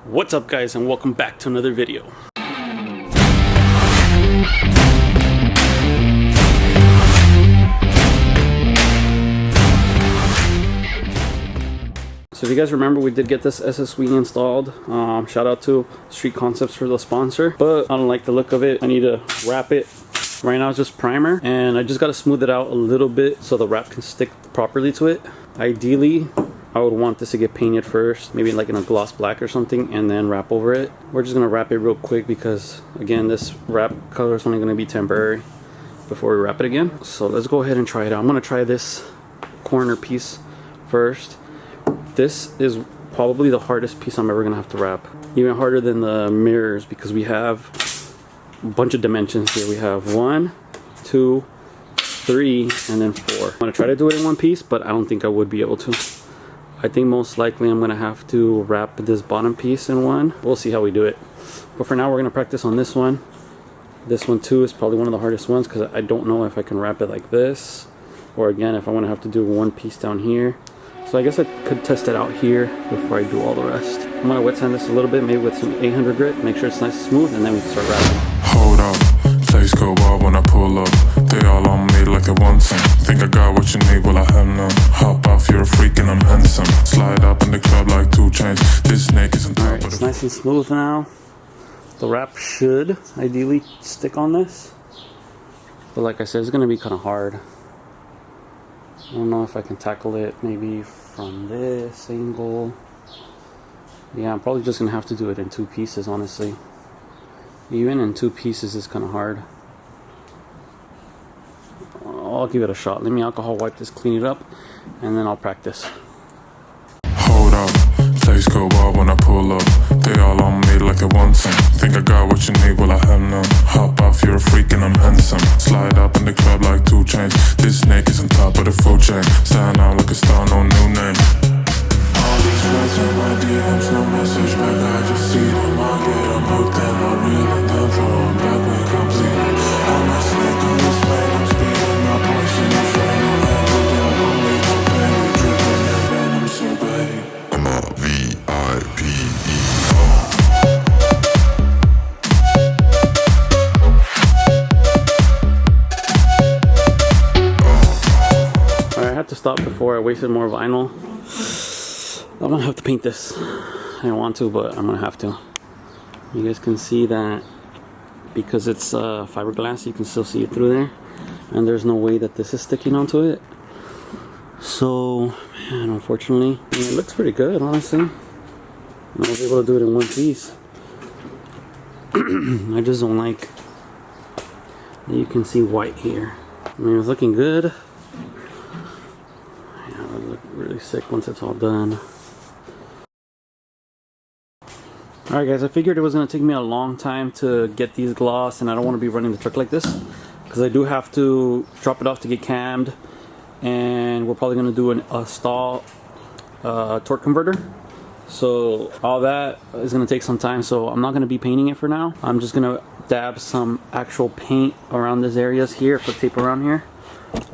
What's up guys, and welcome back to another video. So if you guys remember, we did get this SS2 installed. Shout out to Street Concepts for the sponsor, but I don't like the look of it. I need to wrap it. Right now it's just primer, and I just got to smooth it out a little bit so the wrap can stick properly to it. Ideally, I would want this to get painted first, maybe like in a gloss black or something, and then wrap over it. We're just gonna wrap it real quick because, again, this wrap color is only gonna be temporary before we wrap it again. So let's go ahead and try it out. I'm gonna try this corner piece first. This is probably the hardest piece I'm ever gonna have to wrap. Even harder than the mirrors, because we have a bunch of dimensions here. We have 1, 2, 3, and then 4. I'm gonna try to do it in one piece, but I don't think I would be able to. I think most likely I'm gonna have to wrap this bottom piece in one. We'll see how we do it. But for now, we're gonna practice on this one. This one too is probably one of the hardest ones because I don't know if I can wrap it like this, or again, if I wanna have to do one piece down here. So I guess I could test it out here before I do all the rest. I'm gonna wet sand this a little bit, maybe with some 800 grit, make sure it's nice and smooth, and then we can start wrapping. Hold up, place go wild when I pull up. They all on me like they want some. Think I got what you need, well I have none. Hop off, you're a freak and I'm handsome. Slide up in the club like 2 chains. This snake is on top. Alright, it's nice and smooth now. The wrap should ideally stick on this, but like I said, it's gonna be kind of hard. I don't know if I can tackle it maybe from this angle. Yeah, I'm probably just gonna have to do it in 2 pieces, honestly. Even in 2 pieces is kind of hard. I'll give it a shot. Let me alcohol wipe this, clean it up, and then I'll practice. Hold up, place go wild when I pull up. They all on me like they want some. Think I got what you need, well I have none. Hop off, you're a freak and I'm handsome. Slide up in the club like 2 chains. This snake is on top of the food chain. Stand out like a star, no new name. All these flights in my DMs, no message back, I just see them. I get them hooked and I reel and then throw them back when completely. I'm a snake on this lane, I'm speeding my poison and flame. I'm handle that, I'll make no pain. We dripping that venom, so babe, I'm a V-I-P-E. Alright, I had to stop before I wasted more vinyl. I'm gonna have to paint this. I don't want to, but I'm gonna have to. You guys can see that because it's fiberglass, you can still see it through there, and there's no way that this is sticking onto it. So, man, unfortunately, I mean, it looks pretty good, honestly. I was able to do it in one piece. I just don't like that you can see white here. I mean, it's looking good. Yeah, it'll look really sick once it's all done. Alright guys, I figured it was going to take me a long time to get these gloss, and I don't want to be running the truck like this because I do have to drop it off to get cammed, and we're probably going to do a stall torque converter. So all that is going to take some time, so I'm not going to be painting it for now. I'm just going to dab some actual paint around these areas here, put tape around here.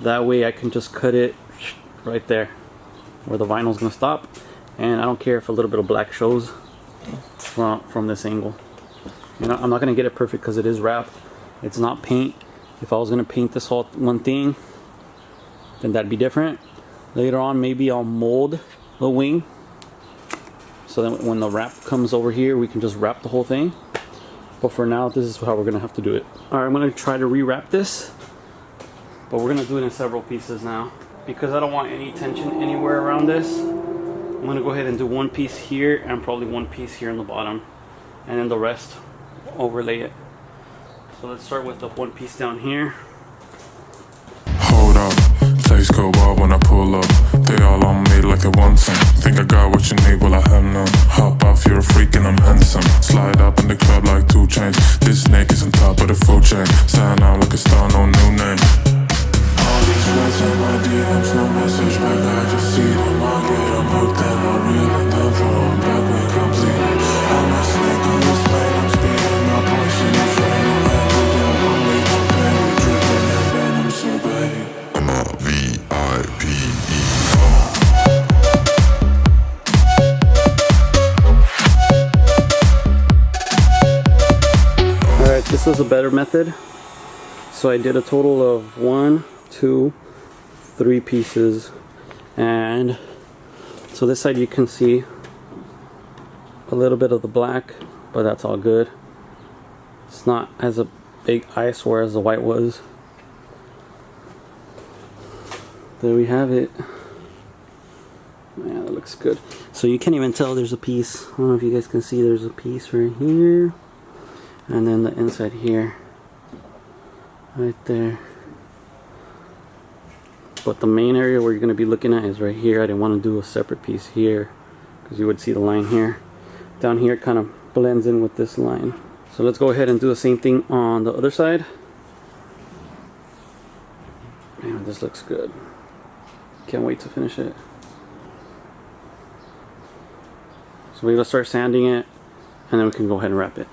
That way I can just cut it right there where the vinyl is going to stop, and I don't care if a little bit of black shows from this angle. You know, I'm not gonna get it perfect because it is wrap. It's not paint. If I was gonna paint this whole one thing, then that'd be different. Later on, maybe I'll mold the wing so that when the wrap comes over here, we can just wrap the whole thing. But for now, this is how we're gonna have to do it. All right, I'm gonna try to re-wrap this, but we're gonna do it in several pieces now because I don't want any tension anywhere around this. I'm gonna go ahead and do one piece here and probably one piece here on the bottom, and then the rest overlay it. So let's start with the one piece down here. Hold up, place go wild when I pull up. They all on me like they want some. Think I got what you need, well I have none. Hop off, you're a freak and I'm handsome. Slide up in the club like 2 chains. This snake is on top of the food chain. Stand out like a star, no new name. All these flights in my DMs, no message back, I just see them. I get them hooked and I reel and then throw them back when completely. I'm a snake on this lane, I'm speeding my poison and flame. I'm handle that, I'll make no pain. We dripping that venom, so babe, I'm a V-I-P-E. this is a better method. So I did a total of 1, 2, 3 pieces, and so this side you can see a little bit of the black, but that's all good. It's not as a big eyesore as the white was. There we have it. Yeah, that looks good. So you can't even tell there's a piece. I don't know if you guys can see, there's a piece right here, and then the inside here, right there. But the main area where you're going to be looking at is right here. I didn't want to do a separate piece here because you would see the line here. Down here it kind of blends in with this line. So let's go ahead and do the same thing on the other side. Man, this looks good. Can't wait to finish it. So we're going to start sanding it, and then we can go ahead and wrap it.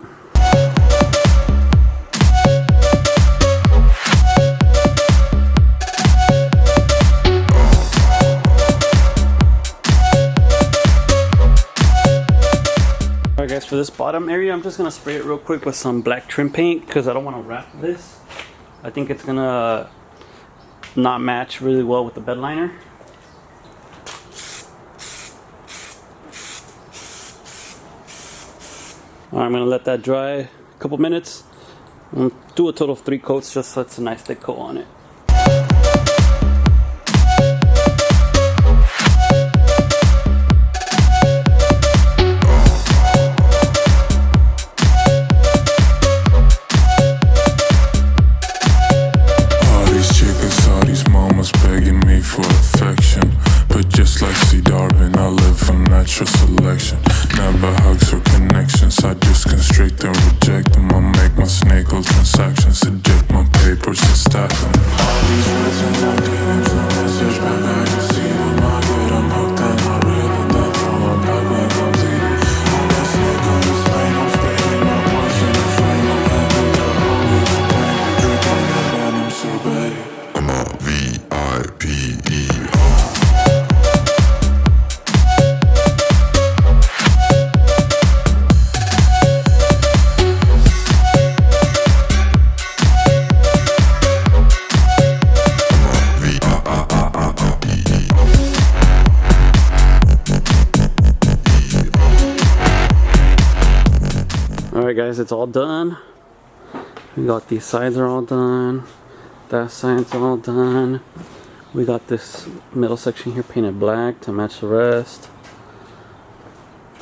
Alright guys, for this bottom area, I'm just going to spray it real quick with some black trim paint because I don't want to wrap this. I think it's going to not match really well with the bed liner. I'm going to let that dry a couple minutes. I'm going to do a total of 3 coats just so it's a nice thick coat on it. All these chickens, all these mamas begging me for affection. But just like C. Darwin, I live for natural selection. Never hugs or connections, I just constrict and reject them. I make my snake oil transactions, eject my papers and stack them. All these words and my DMs, no message back, I just see them. I get them hooked and I reel them down from my back when I'm bleeding. I'm a snake on this lane, I'm spraying my portion, I'm spraying my land with the homies to play. Drinking the venom so bad. I'm a V-I-P-E. Alright guys, it's all done. We got these sides are all done. That side's all done. We got this middle section here painted black to match the rest.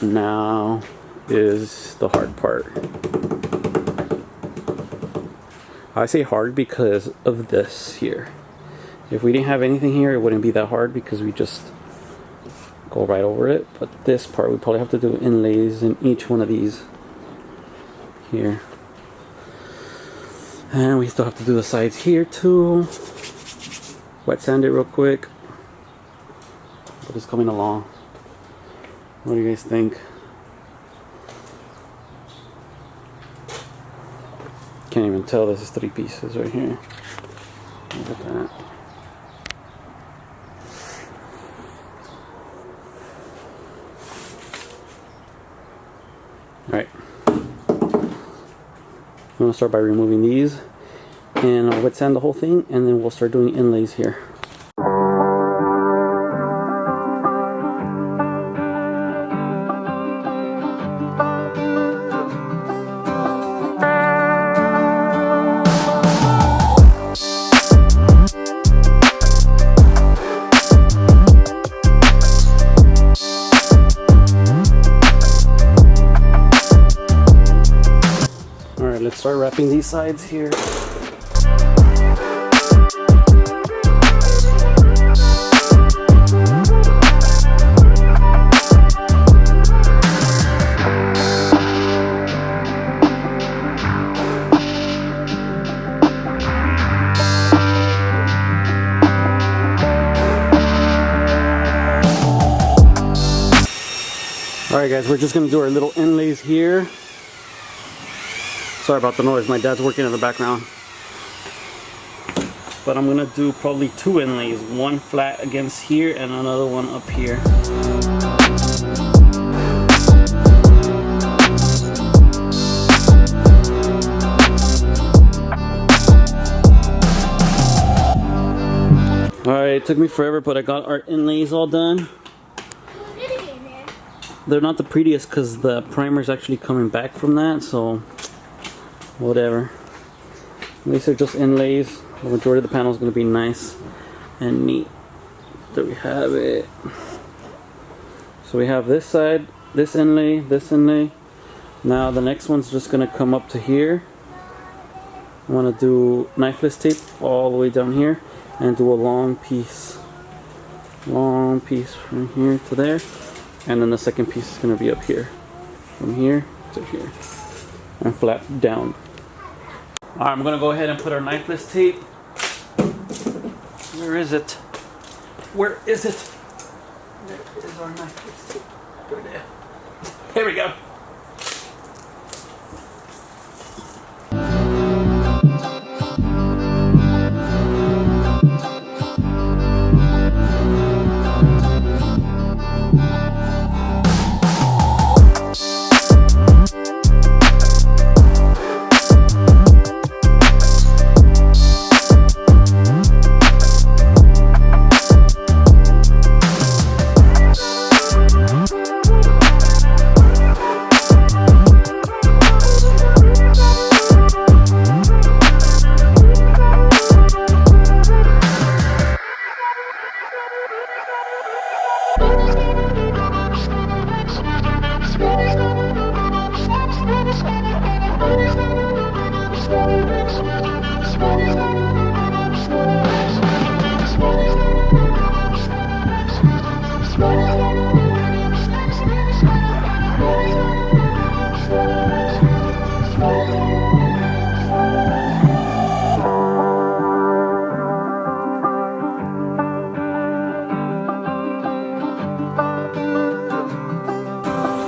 Now is the hard part. I say hard because of this here. If we didn't have anything here, it wouldn't be that hard because we just go right over it. But this part, we probably have to do inlays in each one of these here. And we still have to do the sides here too. Wet sand it real quick. But it's coming along. What do you guys think? Can't even tell this is 3 pieces right here. Look at that. Alright. I'm going to start by removing these, and I'll wet sand the whole thing, and then we'll start doing inlays here. Let's start wrapping these sides here. Alright guys, we're just going to do our little inlays here. Sorry about the noise, my dad's working in the background. But I'm gonna do probably 2 inlays, one flat against here and another one up here. Alright, it took me forever, but I got our inlays all done. They're not the prettiest because the primer's actually coming back from that, so whatever. At least they're just inlays. The majority of the panel is going to be nice and neat. There we have it. So we have this side, this inlay, this inlay. Now the next one's just going to come up to here. I want to do knifeless tape all the way down here and do a long piece from here to there, and then the second piece is going to be up here, from here to here, and flap down. Alright, I'm going to go ahead and put our knifeless tape. Where is it? Where is it? There is our knifeless tape. Right there. Here we go.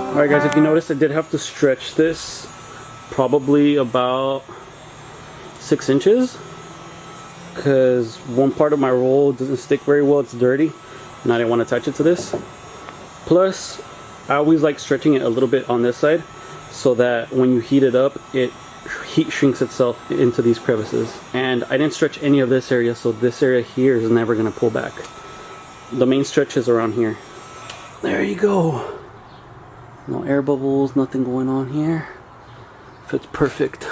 Alright guys, if you notice, I did have to stretch this probably about 6 inches because one part of my roll doesn't stick very well, it's dirty, and I didn't want to attach it to this. Plus, I always like stretching it a little bit on this side so that when you heat it up, it heat shrinks itself into these crevices. And I didn't stretch any of this area, so this area here is never going to pull back. The main stretch is around here. There you go. No air bubbles, nothing going on here. Fits perfect.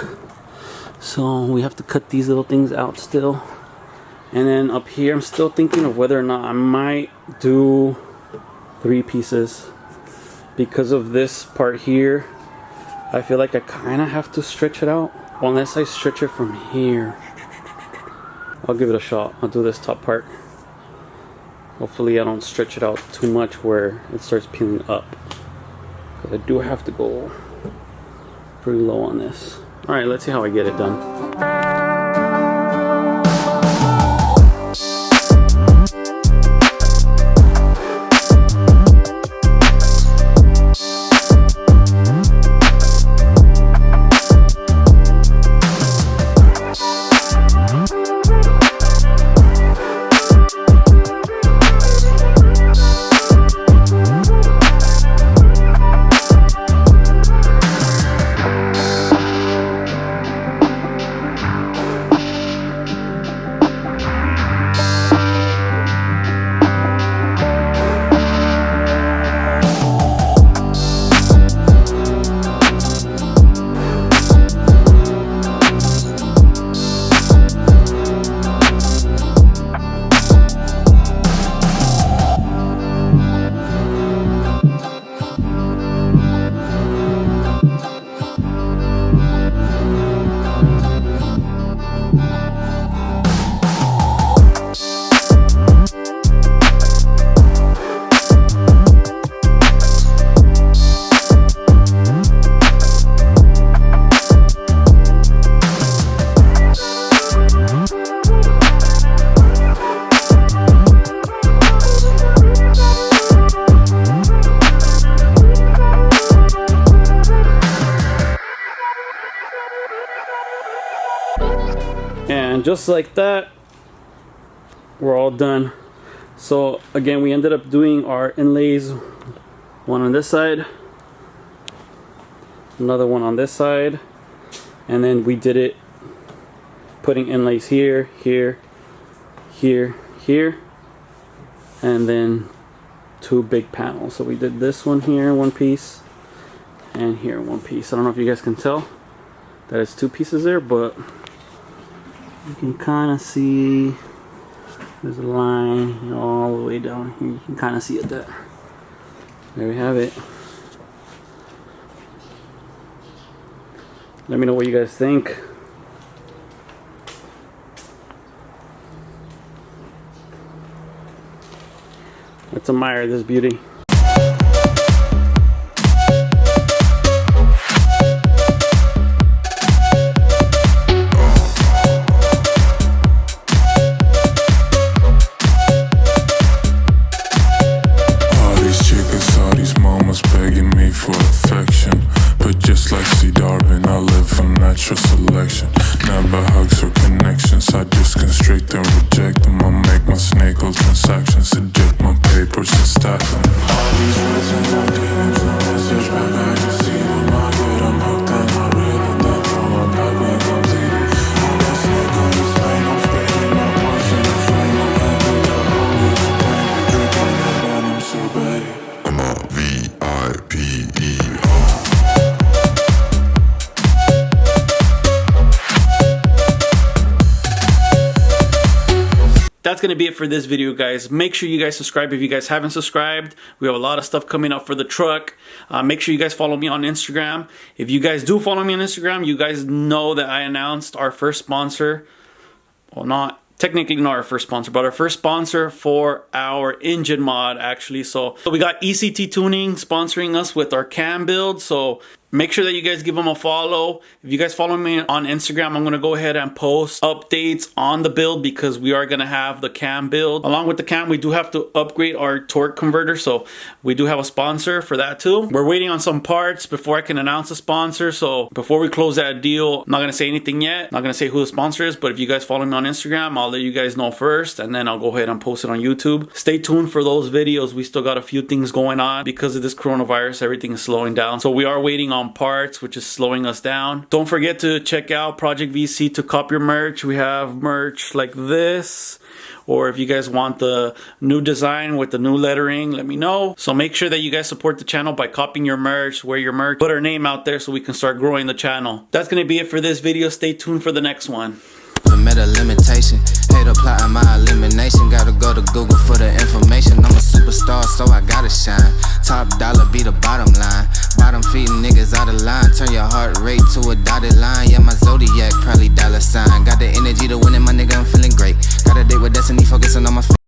So we have to cut these little things out still. And then up here, I'm still thinking of whether or not I might do 3 pieces. Because of this part here, I feel like I kind of have to stretch it out. Unless I stretch it from here. I'll give it a shot. I'll do this top part. Hopefully I don't stretch it out too much where it starts peeling up. I do have to go pretty low on this. Alright, let's see how I get it done. And just like that, we're all done. So again, we ended up doing our inlays, one on this side, another one on this side, and then we did it putting inlays here, here, here, here, and then 2 big panels. So we did this one here, 1 piece, and here 1 piece. I don't know if you guys can tell that it's 2 pieces there, but you can kind of see there's a line, you know, all the way down here. You can kind of see it there. There we have it. Let me know what you guys think. Let's admire this beauty. Selection, never hugs or connections. I just can straight and reject them. I make my snake hole transactions, eject my papers and stack them. All these words and my DMs, no message back. I just see them. I get them hooked and I reel and then throw them back when I'm bleeding. I'm a snake on this lane. I'm spitting my voice in the flame. I'm handling the homie to pain. Drinking that venom so bad. I'm a V-I-P-E-O. That's going to be it for this video, guys. Make sure you guys subscribe if you guys haven't subscribed. We have a lot of stuff coming up for the truck. Make sure you guys follow me on Instagram. If you guys do follow me on Instagram, you guys know that I announced our first sponsor. Well, not technically not our first sponsor, but our first sponsor for our engine mod, actually. So we got ECT Tuning sponsoring us with our cam build. So make sure that you guys give them a follow. If you guys follow me on Instagram, I'm going to go ahead and post updates on the build because we are going to have the cam build. Along with the cam, we do have to upgrade our torque converter. So we do have a sponsor for that too. We're waiting on some parts before I can announce a sponsor. So before we close that deal, I'm not going to say anything yet. I'm not going to say who the sponsor is, but if you guys follow me on Instagram, I'll let you guys know first, and then I'll go ahead and post it on YouTube. Stay tuned for those videos. We still got a few things going on because of this coronavirus. Everything is slowing down. So we are waiting on parts, which is slowing us down. Don't forget to check out Project VC to cop your merch. We have merch like this, or if you guys want the new design with the new lettering, let me know. So make sure that you guys support the channel by copying your merch, wear your merch, put our name out there so we can start growing the channel. That's gonna be it for this video. Stay tuned for the next one. Met a limitation, hate applying my elimination. Gotta go to Google for the information. I'm a superstar, so I gotta shine. Top dollar be the bottom line. Bottom feeding niggas out of line. Turn your heart rate to a dotted line. Yeah, my zodiac probably $.